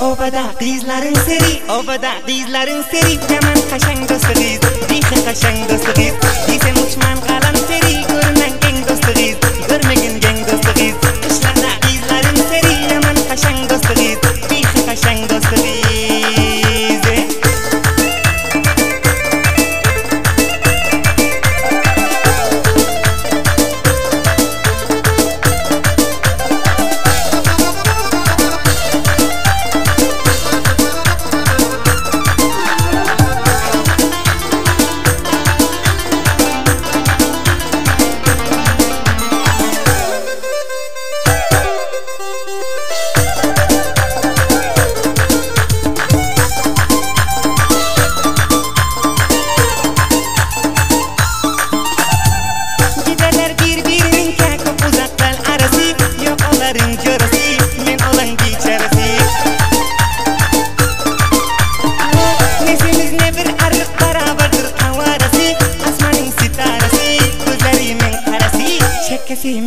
Obada qizlaring seri, obada qizlaring seri, yaman qashang do'stingiz, bixi qashang do'stingiz, desam uchman qalam seri, ko'rmang keng do'stingiz, ko'rmagin keng do'stingiz, qishlarda qizlaring seri, yaman qashang do'stingiz, bixi qashang do'stingiz.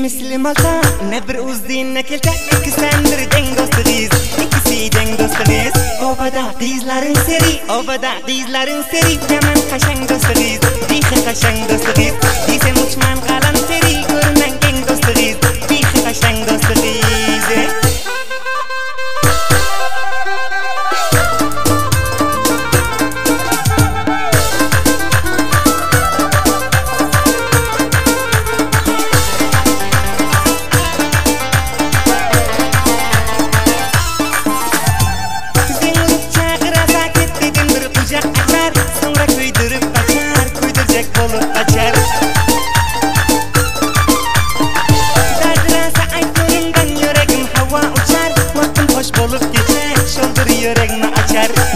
مثل مالطا نبر وزدين نكلتا اكساندر دنگ دوستغيز اكسي دنگ دوستغيز obada qizlaring seri obada qizlaring seri yaman qashang do'stingiz bixi qashang do'stingiz desam uchman qalam seri ko'rmang keng do'stingiz bixi qashang do'stingiz.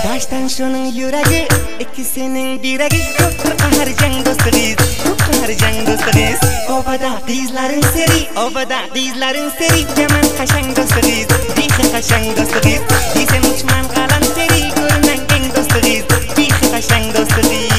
Daştan şunun yüreği, ikisinin diregi, köpür qaharjan do'stingiz, qaharjan do'stingiz. Obada qizlaring seri, obada qizlaring seri, yaman qashang do'stingiz, bixi qashang do'stingiz, desam uchman qalam seri, ko'rmang keng do'stingiz, bixi qashang do'stingiz.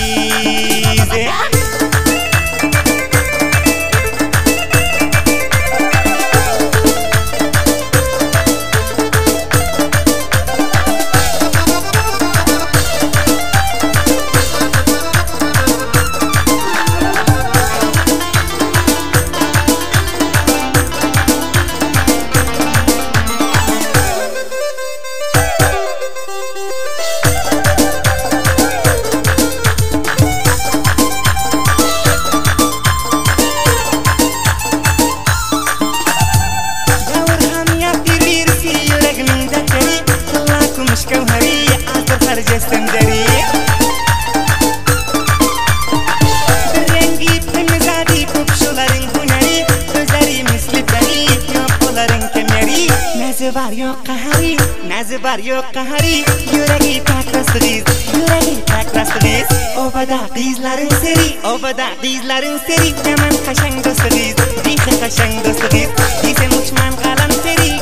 Nazibar yok qahari, yuragi tak do'stingiz, yuragi tak do'stingiz. Obada qizlaring seri, obada qizlaring seri, yaman qashang do'stingiz, bixi qashang do'stingiz, desam uchman qalam seri.